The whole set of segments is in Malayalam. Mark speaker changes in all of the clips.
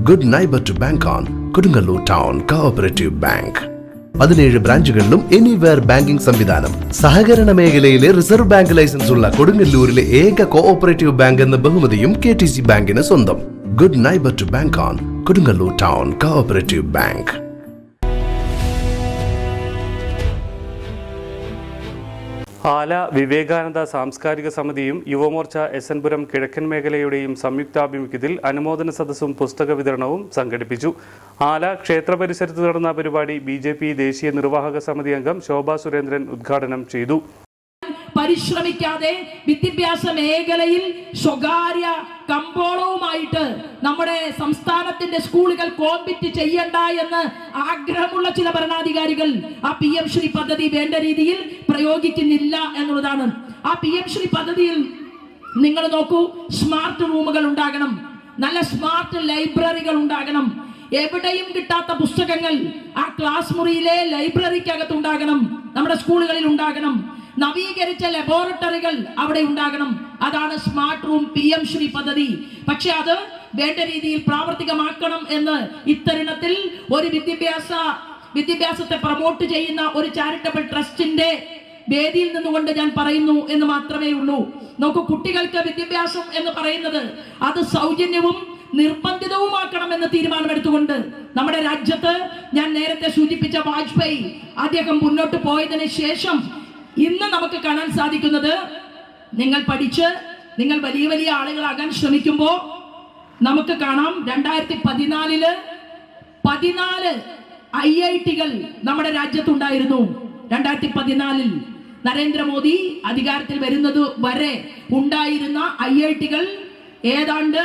Speaker 1: Good neighbour to bank on Kodungallur town cooperative bank. 17 ബ്രാഞ്ചുകളിലും എനിവെയർ ബാങ്കിംഗ് സംവിധാനം. സഹകരണ മേഖലയിലെ റിസർവ് ബാങ്ക് ലൈസൻസ് ഉള്ള കൊടുങ്ങല്ലൂരിലെ ഏക കോഓപ്പറേറ്റീവ് ബാങ്ക് എന്ന ബഹുമതിയും KTC ബാങ്കിന് സ്വന്തം. Good neighbour to bank on Kodungallur town cooperative bank.
Speaker 2: ആല വിവേകാനന്ദ സാംസ്കാരിക സമിതിയും യുവമോർച്ച SN പുരം കിഴക്കൻ മേഖലയുടെയും സംയുക്താഭിമുഖ്യത്തിൽ അനുമോദന സദസ്സും പുസ്തക വിതരണവും സംഘടിപ്പിച്ചു. ആല ക്ഷേത്ര പരിസരത്ത് നടന്ന പരിപാടി BJP ദേശീയ നിർവാഹക സമിതി അംഗം ശോഭ സുരേന്ദ്രൻ ഉദ്ഘാടനം ചെയ്തു.
Speaker 3: പരിശ്രമിക്കാതെ വിദ്യാഭ്യാസ മേഖലയിൽ സ്വകാര്യ കമ്പോളവുമായിട്ട് നമ്മുടെ സംസ്ഥാനത്തിന്റെ സ്കൂളുകൾ കോമ്പീറ്റ് ചെയ്യണ്ട എന്ന് ആഗ്രഹമുള്ള ചില ഭരണാധികാരികൾ ആ PM ശ്രീ പദ്ധതി വേണ്ട രീതിയിൽ പ്രയോഗിക്കുന്നില്ല എന്നുള്ളതാണ്. ആ PM ശ്രീ പദ്ധതിയിൽ നിങ്ങൾ നോക്കൂ, സ്മാർട്ട് റൂമുകൾ ഉണ്ടാകണം, നല്ല സ്മാർട്ട് ലൈബ്രറികൾ ഉണ്ടാകണം, എവിടെയും കിട്ടാത്ത പുസ്തകങ്ങൾ ആ ക്ലാസ് മുറിയിലെ ലൈബ്രറിക്കകത്ത് ഉണ്ടാകണം, നമ്മുടെ സ്കൂളുകളിൽ ഉണ്ടാകണം, നവീകരിച്ച ലബോറട്ടറികൾ അവിടെ ഉണ്ടാകണം. അതാണ് സ്മാർട്ട് റൂം PM ശ്രീ പദ്ധതി. പക്ഷെ അത് വേണ്ട രീതിയിൽ പ്രാവർത്തികമാക്കണം എന്ന് ഇത്തരുണത്തിൽ ഒരു വിദ്യാഭ്യാസത്തെ പ്രൊമോട്ട് ചെയ്യുന്ന ഒരു ചാരിറ്റബിൾ ട്രസ്റ്റിന്റെ വേദിയിൽ നിന്നുകൊണ്ട് ഞാൻ പറയുന്നു എന്ന് മാത്രമേ ഉള്ളൂ. നോക്കൂ, കുട്ടികൾക്ക് വിദ്യാഭ്യാസം എന്ന് പറയുന്നത് അത് സൗജന്യവും നിർബന്ധിതവുമാക്കണമെന്ന് തീരുമാനമെടുത്തുകൊണ്ട് നമ്മുടെ രാജ്യത്ത് ഞാൻ നേരത്തെ സൂചിപ്പിച്ച വാജ്പേയി അദ്ദേഹം മുന്നോട്ട് പോയതിനു ശേഷം ഇന്ന് നമുക്ക് കാണാൻ സാധിക്കുന്നത്, നിങ്ങൾ പഠിച്ച് നിങ്ങൾ വലിയ വലിയ ആളുകളാകാൻ ശ്രമിക്കുമ്പോൾ നമുക്ക് കാണാം 2014 14 IITകൾ നമ്മുടെ രാജ്യത്തുണ്ടായിരുന്നു. 2014 നരേന്ദ്രമോദി അധികാരത്തിൽ വരുന്നത് വരെ ഉണ്ടായിരുന്ന IITകൾ ഏതാണ്ട്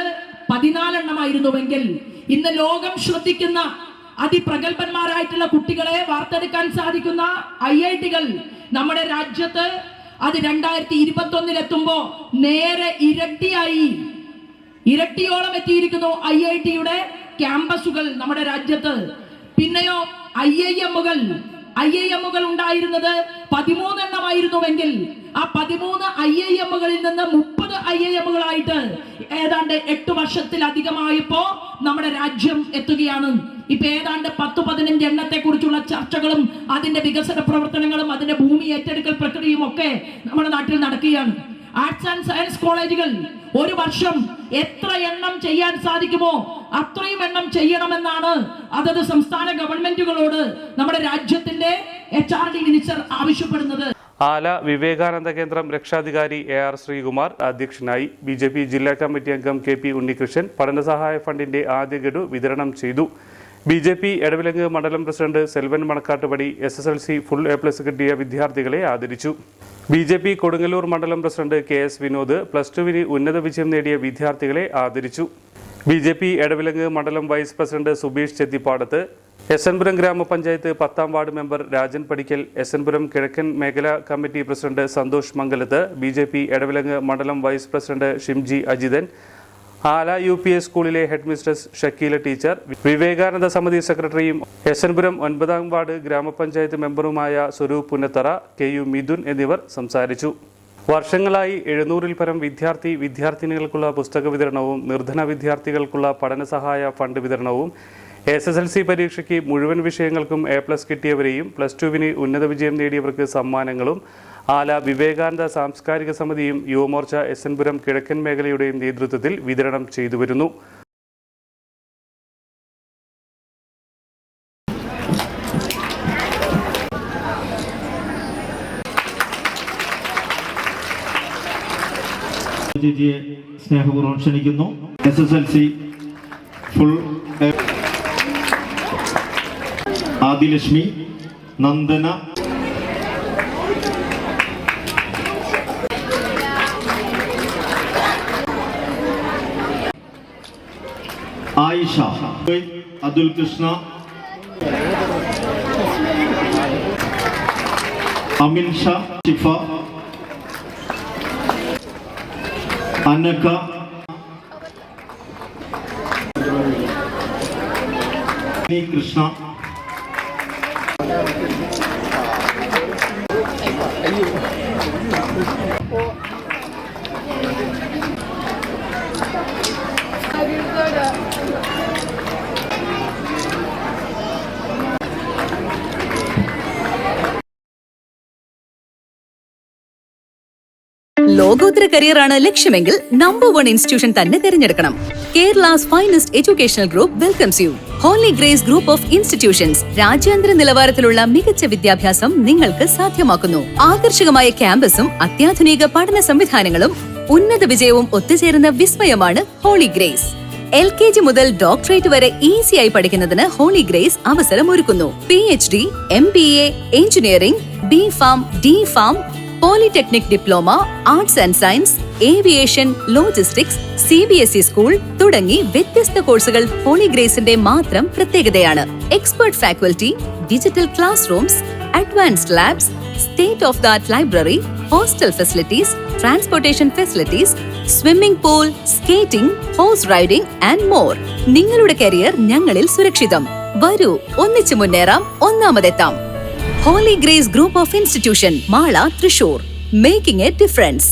Speaker 3: 14 എണ്ണമായിരുന്നുവെങ്കിൽ ഇന്ന് ലോകം ശ്രദ്ധിക്കുന്ന അതിപ്രഗത്ഭന്മാരായിട്ടുള്ള കുട്ടികളെ വാർത്തെടുക്കാൻ സാധിക്കുന്ന IITകൾ നമ്മുടെ രാജ്യത്ത് അത് 2021 എത്തുമ്പോ നേരെ ഇരട്ടിയോളം എത്തിയിരിക്കുന്നു IITയുടെ ക്യാമ്പസുകൾ നമ്മുടെ രാജ്യത്ത്. പിന്നെയോ IIMകൾ ഉണ്ടായിരുന്നത് 13 എണ്ണമായിരുന്നുവെങ്കിൽ ആ 13 IIMകളിൽ നിന്ന് 30 IIMകളായിട്ട് ഏതാണ്ട് 8 വർഷത്തിലധികമായപ്പോ നമ്മുടെ രാജ്യം എത്തുകയാണ്. ഇപ്പൊ ഏതാണ്ട് 10-15 എണ്ണത്തെ കുറിച്ചുള്ള ചർച്ചകളും അതിന്റെ വികസന പ്രവർത്തനങ്ങളും അതിന്റെ ഭൂമി ഏറ്റെടുക്കൽ പ്രക്രിയയും ഒക്കെ നമ്മുടെ നാട്ടിൽ നടക്കുകയാണ്. ആർട്സ് ആൻഡ് സയൻസ് കോളേജുകൾ ഒരു വർഷം എത്ര എണ്ണം ചെയ്യാൻ സാധിക്കുമോ അത്രയും എണ്ണം ചെയ്യണമെന്നാണ് അതത് സംസ്ഥാന ഗവൺമെന്റുകളോട് നമ്മുടെ രാജ്യത്തിന്റെ HRD മിനിസ്റ്റർ ആവശ്യപ്പെടുന്നത്.
Speaker 2: ആല വിവേകാനന്ദ കേന്ദ്രം രക്ഷാധികാരി AR ശ്രീകുമാർ അധ്യക്ഷനായി. BJP ജില്ലാ കമ്മിറ്റി അംഗം KP ഉണ്ണികൃഷ്ണൻ പഠനസഹായ ഫണ്ടിന്റെ ആദ്യ ഗഡു വിതരണം ചെയ്തു. BJP എടവിലങ്ങ് മണ്ഡലം president Selvan Manakkattupadi SSLC full A+ കിട്ടിയ വിദ്യാർത്ഥികളെ ആദരിച്ചു. BJP കൊടുങ്ങല്ലൂർ മണ്ഡലം പ്രസിഡന്റ് KS വിനോദ് +2 ഉന്നത വിജയം നേടിയ വിദ്യാർത്ഥികളെ ആദരിച്ചു. BJP എടവിലങ്ങ് മണ്ഡലം vice president Subeesh Chethippadath, SN Puram ഗ്രാമപഞ്ചായത്ത് 10ാം വാർഡ് മെമ്പർ രാജൻ പടിക്കൽ, SN പുരം കിഴക്കൻ മേഖലാ കമ്മിറ്റി പ്രസിഡന്റ് സന്തോഷ് മംഗലത്ത്, BJP എടവിലങ്ങ് മണ്ഡലം വൈസ് പ്രസിഡന്റ് ഷിംജി അജിതൻ, ആല UPS സ്കൂളിലെ head mistress Shakeela teacher, Vivekananda സമിതി സെക്രട്ടറിയും SN പുരം 9ാം വാർഡ് ഗ്രാമപഞ്ചായത്ത് മെമ്പറുമായ സ്വരൂപ് പുന്നത്തറ, KU മിഥുൻ എന്നിവർ സംസാരിച്ചു. വർഷങ്ങളായി 700-ൽ പരം വിദ്യാർത്ഥിനികൾക്കുള്ള പുസ്തക വിതരണവും നിർധന വിദ്യാർത്ഥികൾക്കുള്ള പഠനസഹായ ഫണ്ട് വിതരണവും SSLC പരീക്ഷയ്ക്ക് മുഴുവൻ വിഷയങ്ങൾക്കും A+ കിട്ടിയവരെയും +2 ഉന്നത വിജയം നേടിയവർക്ക് സമ്മാനങ്ങളും ആല വിവേകാനന്ദ സാംസ്കാരിക സമിതിയും യുവമോർച്ച SN പുരം കിഴക്കൻ മേഖലയുടെയും നേതൃത്വത്തിൽ വിതരണം ചെയ്തു വരുന്നു.
Speaker 4: സ്നേഹപൂർവ്വം ക്ഷണിക്കുന്നു. SSLC ഫുൾ ആദിലക്ഷ്മി, നന്ദന, ആയിഷ, അതുൽ കൃഷ്ണ, അമിൽ ഷാ, ഷിഫ, അനക, കൃഷ്ണ,
Speaker 5: ലോകോത്തര കരിയറാണ് ലക്ഷ്യമെങ്കിൽ നമ്പർ 1 ഇൻസ്റ്റിറ്റ്യൂഷൻ തന്നെ തിരഞ്ഞെടുക്കണം. Kerala's finest educational group welcomes you. Holy grace group of institutions രാജ്യാന്തര നിലവാരത്തിലുള്ള മികച്ച വിദ്യാഭ്യാസം നിങ്ങൾക്ക് സാധ്യമാക്കുന്നു. ആകർഷകമായ ക്യാമ്പസും അത്യാധുനിക പഠന സംവിധാനങ്ങളും ഉന്നത വിജയവും ഒത്തുചേരുന്ന വിസ്മയമാണ് ഹോളി ഗ്രേസ്. LKG മുതൽ ഡോക്ടറേറ്റ് വരെ ഈസിയായി പഠിക്കുന്നതിന് ഹോളി ഗ്രേസ് അവസരമൊരുക്കുന്നു. PhD, MBA, engineering, B.Pharm, D.Pharm, polytechnic diploma, arts and science, aviation, logistics, CBSE school തുടങ്ങി വ്യത്യസ്ത കോഴ്സുകൾ ഹോളി ഗ്രേസിന്റെ മാത്രം പ്രത്യേകതയാണ്. Expert faculty, digital classrooms, advanced labs, state of the art library, hostel facilities, transportation facilities, swimming pool, skating, horse riding and more. നിങ്ങളുടെ കരിയർ ഞങ്ങളിൽ സുരക്ഷിതം. വരൂ, ഒന്നിച്ചു മുന്നേറാം, ഒന്നാമതെത്താം. Holy grace group of institution, Mala, Thrissur. Making A difference.